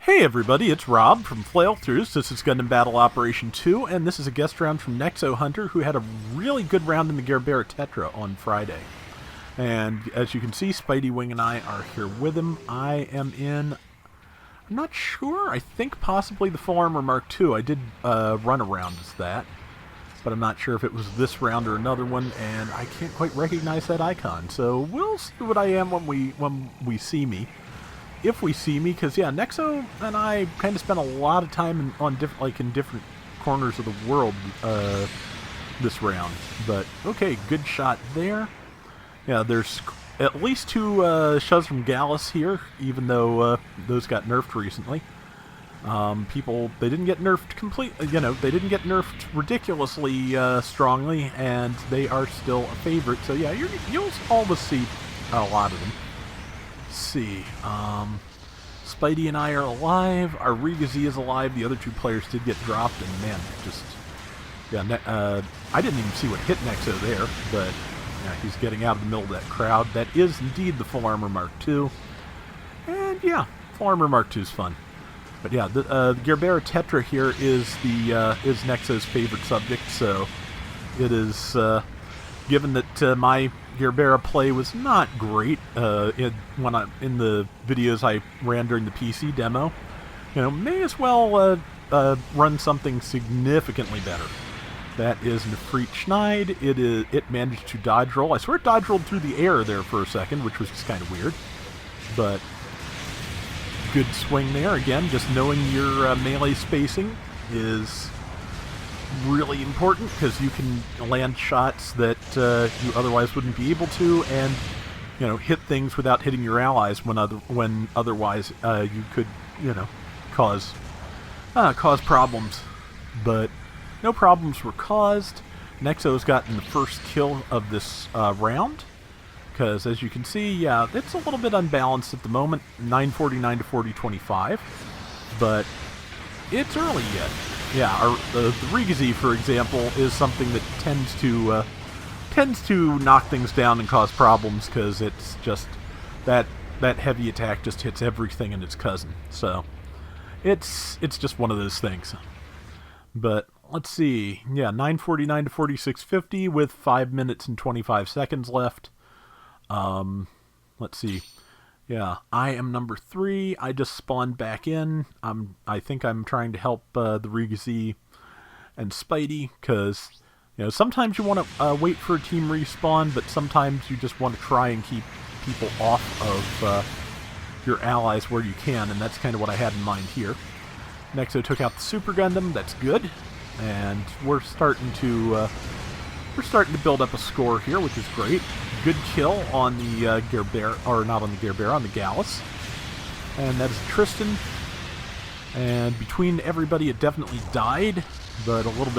Hey everybody, it's Rob from Flailthroughs. This is Gundam Battle Operation 2, and this is a guest round from Nexo Hunter, who had a really good round in the Gerbera Tetra on Friday. And as you can see, Spidey, Wing, and I are here with him. I am in, I'm not sure, I think possibly the Full Armor Mark II. I did run around as that, but I'm not sure if it was this round or another one, and I can't quite recognize that icon. So we'll see what I am when we see me. If we see me, because yeah, Nexo and I kind of spent a lot of time in different corners of the world this round. But okay, good shot there. Yeah, there's at least two shoves from Gallus here, even though those got nerfed recently. They didn't get nerfed they didn't get nerfed ridiculously strongly, and they are still a favorite. So yeah, you'll always see a lot of them. See, Spidey and I are alive. Our Riga Z is alive. The other two players did get dropped, and man, I didn't even see what hit Nexo there, but yeah, he's getting out of the middle of that crowd. That is indeed the Full Armor Mark II, and yeah, Full Armor Mark II is fun. But yeah, the Gerbera Tetra here is Nexo's favorite subject, so it is. Given that my Gerbera play was not great in the videos I ran during the PC demo, may as well run something significantly better. That is Nefrit Schneid. It managed to dodge roll. I swear it dodge rolled through the air there for a second, which was just kind of weird. But good swing there. Again, just knowing your melee spacing is really important, because you can land shots that you otherwise wouldn't be able to, and hit things without hitting your allies when otherwise you could cause problems. But no problems were caused. Nexo's gotten the first kill of this round, because as you can see, yeah, it's a little bit unbalanced at the moment, 949 to 4025, but it's early yet. Yeah, the Riga Z, for example, is something that tends to knock things down and cause problems, because it's just that heavy attack just hits everything and its cousin. So it's just one of those things. But let's see. Yeah, 949 to 4650 with 5 minutes and 25 seconds left. Let's see. Yeah, I am number 3. I just spawned back in. I think I'm trying to help the Riga Z and Spidey, because sometimes you want to wait for a team respawn, but sometimes you just want to try and keep people off of your allies where you can, and that's kind of what I had in mind here. Nexo took out the Super Gundam. That's good, and we're starting to build up a score here, which is great. Good kill on the Gerbera, or not on the Gerbera, on the Gallus. And that is Tristan. And between everybody, it definitely died, but a little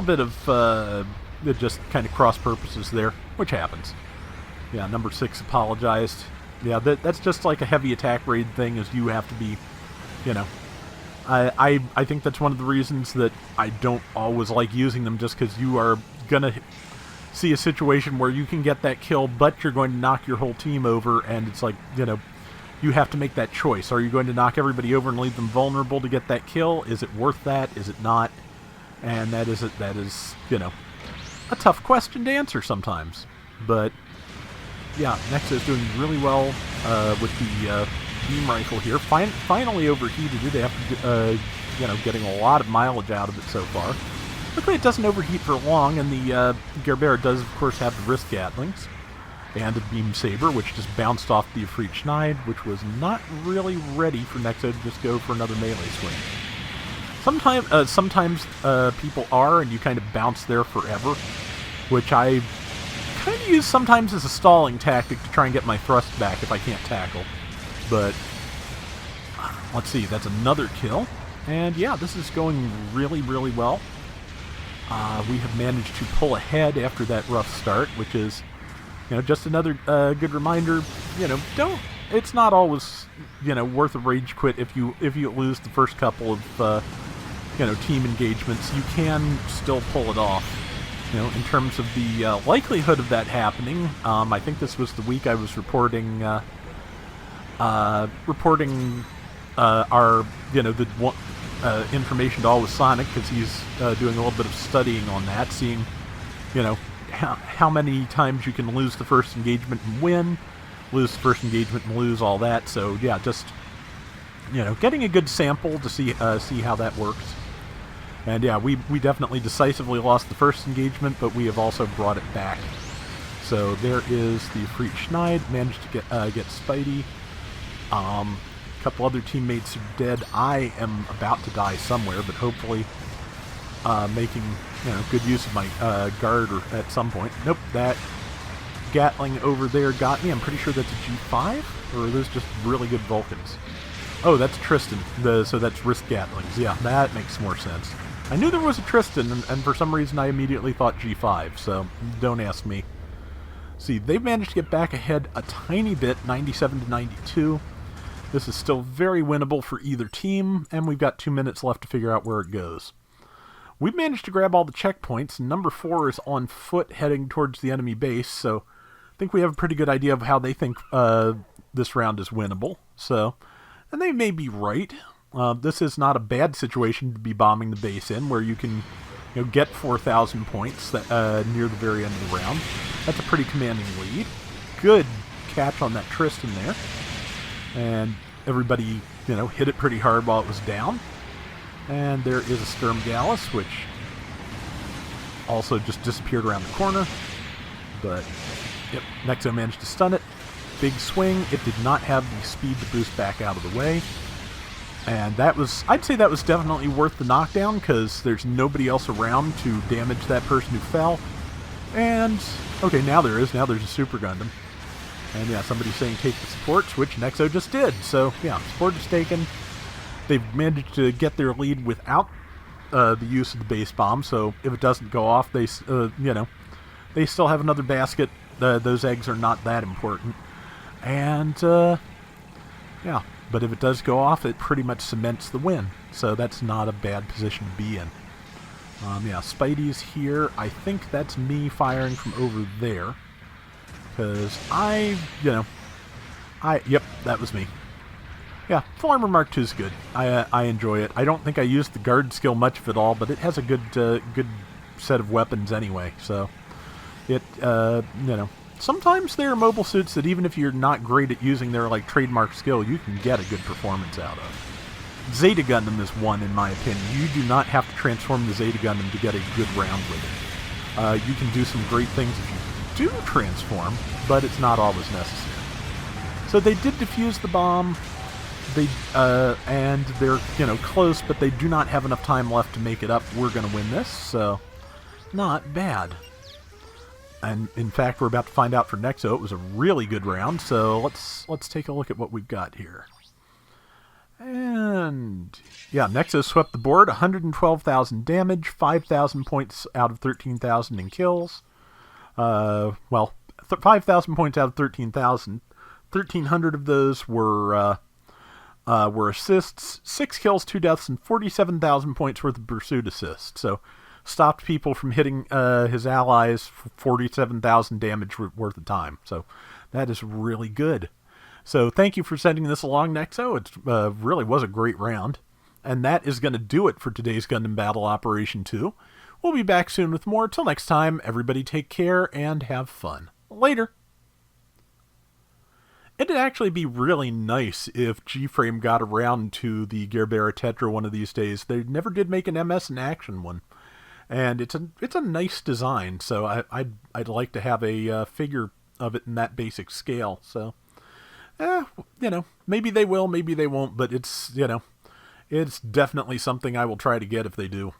bit of just kind of cross purposes there, which happens. Yeah, number 6 apologized. Yeah, that's just like a heavy attack raid thing, is you have to be, I think that's one of the reasons that I don't always like using them, just because you are gonna see a situation where you can get that kill, but you're going to knock your whole team over, and it's like, you have to make that choice. Are you going to knock everybody over and leave them vulnerable to get that kill? Is it worth that? Is it not? And that is a tough question to answer sometimes. But yeah, Nexo's doing really well with the beam rifle here. Finally overheated it after getting a lot of mileage out of it so far. Luckily it doesn't overheat for long, and the Gerbera does of course have the wrist Gatlings and a beam saber, which just bounced off the Nefrit Schneid, which was not really ready for Nexo to just go for another melee swing. Sometimes people are, and you kind of bounce there forever, which I kind of use sometimes as a stalling tactic to try and get my thrust back if I can't tackle. But let's see, that's another kill. And yeah, this is going really, really well. We have managed to pull ahead after that rough start, which is, just another good reminder. It's not always, worth a rage quit if you lose the first couple of, team engagements. You can still pull it off. In terms of the likelihood of that happening, I think this was the week I was reporting our, the information to always Sonic, because he's doing a little bit of studying on that, seeing, how many times you can lose the first engagement and win, lose the first engagement and lose, all that. So yeah, just getting a good sample to see how that works. And yeah, we definitely decisively lost the first engagement, but we have also brought it back. So there is the Freak Schneid, managed to get Spidey. A couple other teammates are dead. I am about to die somewhere, but hopefully making good use of my guard at some point. Nope, that Gatling over there got me. I'm pretty sure that's a G5, or are those just really good Vulcans? Oh, that's Tristan. So that's wrist Gatlings. Yeah, that makes more sense. I knew there was a Tristan, and for some reason I immediately thought G5, so don't ask me. See, they've managed to get back ahead a tiny bit, 97 to 92. This is still very winnable for either team, and we've got 2 minutes left to figure out where it goes. We've managed to grab all the checkpoints, and number 4 is on foot heading towards the enemy base, so I think we have a pretty good idea of how they think this round is winnable. So, and they may be right. This is not a bad situation to be bombing the base in, where you can get 4,000 points near the very end of the round. That's a pretty commanding lead. Good catch on that Tristan there. And everybody, hit it pretty hard while it was down. And there is a Sturm Gallus, which also just disappeared around the corner. But, yep, Nexo managed to stun it. Big swing. It did not have the speed to boost back out of the way. And I'd say that was definitely worth the knockdown, because there's nobody else around to damage that person who fell. And, okay, now there is. Now there's a Super Gundam. And yeah, somebody's saying take the supports, which Nexo just did. So yeah, support is taken. They've managed to get their lead without the use of the base bomb. So if it doesn't go off, they still have another basket. Those eggs are not that important. And yeah, but if it does go off, it pretty much cements the win. So that's not a bad position to be in. Yeah, Spidey's here. I think that's me firing from over there. Because yep, that was me. Yeah, Full Mark II is good. I enjoy it. I don't think I used the guard skill much of it all, but it has a good set of weapons anyway. So it sometimes there are mobile suits that even if you're not great at using their trademark skill, you can get a good performance out of. Zeta Gundam is one, in my opinion. You do not have to transform the Zeta Gundam to get a good round with it. You can do some great things if you do transform, but it's not always necessary. So they did defuse the bomb. And they're close, but they do not have enough time left to make it up. We're going to win this, so not bad. And in fact, we're about to find out for Nexo. It was a really good round. So let's take a look at what we've got here. And yeah, Nexo swept the board. 112,000 damage, 5,000 points out of 13,000 in kills. 5,000 points out of 13,000. 1,300 of those were assists, 6 kills, 2 deaths, and 47,000 points worth of pursuit assists. So stopped people from hitting his allies for 47,000 damage worth of time. So that is really good. So thank you for sending this along, Nexo. It really was a great round. And that is going to do it for today's Gundam Battle Operation 2. We'll be back soon with more. Till next time, everybody take care and have fun. Later. It'd actually be really nice if G-Frame got around to the Gerbera Tetra one of these days. They never did make an MS in action one. And it's a nice design, so I'd like to have a figure of it in that basic scale. So, maybe they will, maybe they won't, but it's definitely something I will try to get if they do.